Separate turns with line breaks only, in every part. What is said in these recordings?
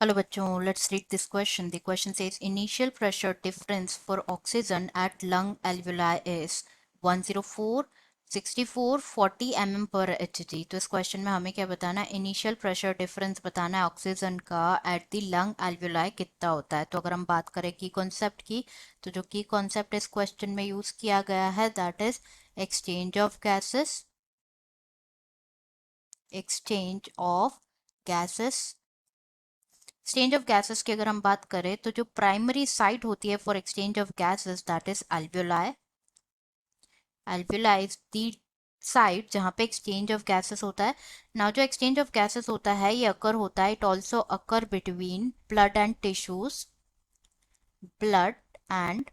Hello बच्चों, let's read this question. The question says initial pressure difference for oxygen at lung alveoli is 104, 64, 40 mm per hg. तो इस question में हमें क्या बताना है? इनिशियल प्रेशर डिफरेंस बताना है ऑक्सीजन का एट द लंग alveoli कितना होता है. तो अगर हम बात करें की कॉन्सेप्ट की, तो जो की कॉन्सेप्ट इस क्वेश्चन में यूज किया गया है that is exchange of gases. Exchange of gases exchange of gases की अगर हम बात करें तो जो प्राइमरी साइट होती है for exchange of gases that is alveoli. alveoli is the site जहां पे एक्सचेंज ऑफ गैसेस होता है. नाउ जो एक्सचेंज ऑफ गैसेस होता है ये अकर होता है, it also occur between blood and tissues. Blood and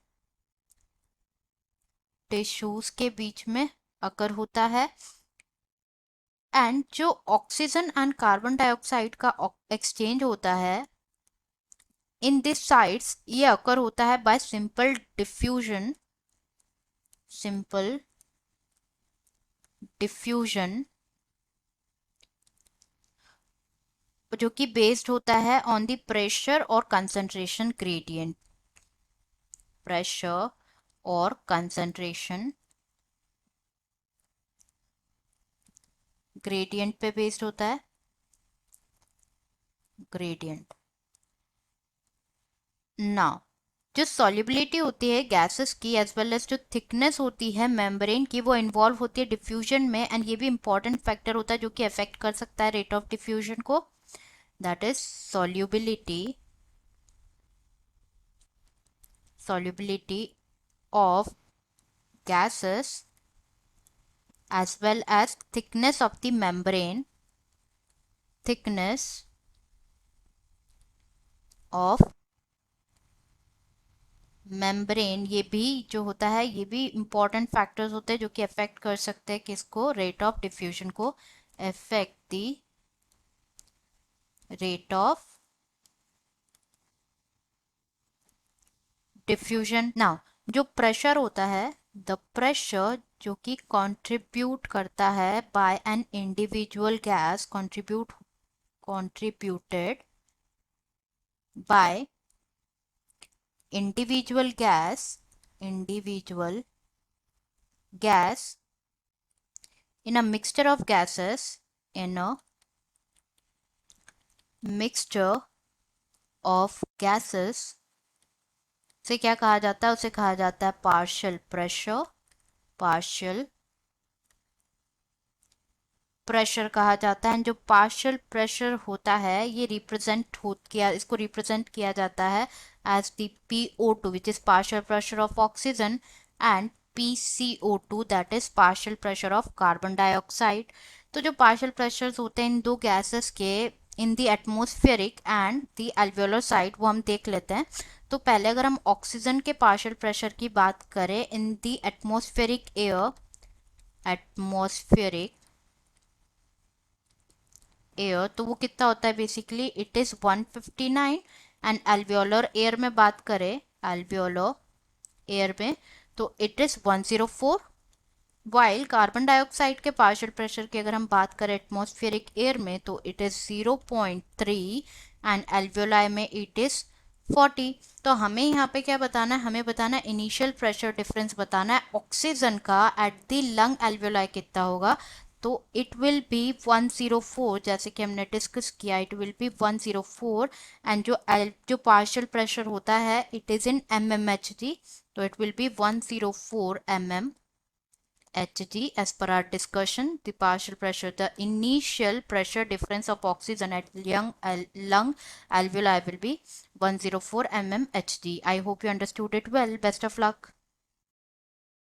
tissues के बीच में अकर होता है. एंड जो ऑक्सीजन एंड कार्बन डाइऑक्साइड का एक्सचेंज होता है इन दिस साइट्स ये अकर होता है bye simple diffusion. Simple diffusion जो कि बेस्ड होता है ऑन द प्रेशर और कंसंट्रेशन ग्रेडियंट. प्रेशर और कंसंट्रेशन ग्रेडियंट पे बेस्ड होता है. ग्रेडियंट. नाउ जो सॉल्युबिलिटी होती है गैसेस की एज वेल एज जो थिकनेस होती है मेम्ब्रेन की वो इन्वॉल्व होती है डिफ्यूजन में. एंड ये भी इंपॉर्टेंट फैक्टर होता है जो कि अफेक्ट कर सकता है रेट ऑफ डिफ्यूजन को. That is solubility of gases as well as thickness of the membrane. Thickness of membrane ये भी जो होता है ये भी इंपॉर्टेंट फैक्टर्स होते हैं जो कि अफेक्ट कर सकते हैं किसको? रेट ऑफ डिफ्यूजन को. Affect the rate of diffusion. Now जो प्रेशर होता है द प्रेशर जो कि कंट्रीब्यूट करता है by an individual gas. contributed by individual gas in a mixture of gases. In a mixture of gases से क्या कहा जाता है? उसे कहा जाता है पार्शियल प्रेशर. पार्शियल प्रेशर कहा जाता है. जो पार्शियल प्रेशर होता है ये इसको रिप्रेजेंट किया जाता है as the PO2 which is partial pressure of oxygen and PCO2 that is partial pressure of carbon dioxide. तो जो पार्शियल प्रेशर्स होते हैं इन दो गैसेस के in the atmospheric and the एल्वेओलर side वो हम देख लेते हैं. तो पहले अगर हम ऑक्सीजन के पार्शियल प्रेशर की बात करें इन द एटमोस्फेरिक एयर तो वो कितना होता है? Basically it is 159. And alveolar air में बात करें एल्वियोलर एयर में तो it is 104. While carbon dioxide के पार्शियल प्रेशर की अगर हम बात करें एटमॉस्फेरिक एयर में तो इट इज 0.3 एंड एल्वियोलाई में इट इज 40. तो हमें यहाँ पे क्या बताना है? हमें बताना है इनिशियल प्रेशर डिफरेंस बताना है ऑक्सीजन का एट द लंग एल्वियोलाई कितना होगा. तो इट विल बी 104 जैसे कि हमने डिस्कस किया. इट विल बी 104 एंड जो पार्शियल प्रेशर होता है इट इज इन mmHg. तो it will be 104 mmHg as per our discussion. The partial pressure, the initial pressure difference of oxygen at lung alveoli will be 104 mmHg. I hope you understood it well. Best of luck.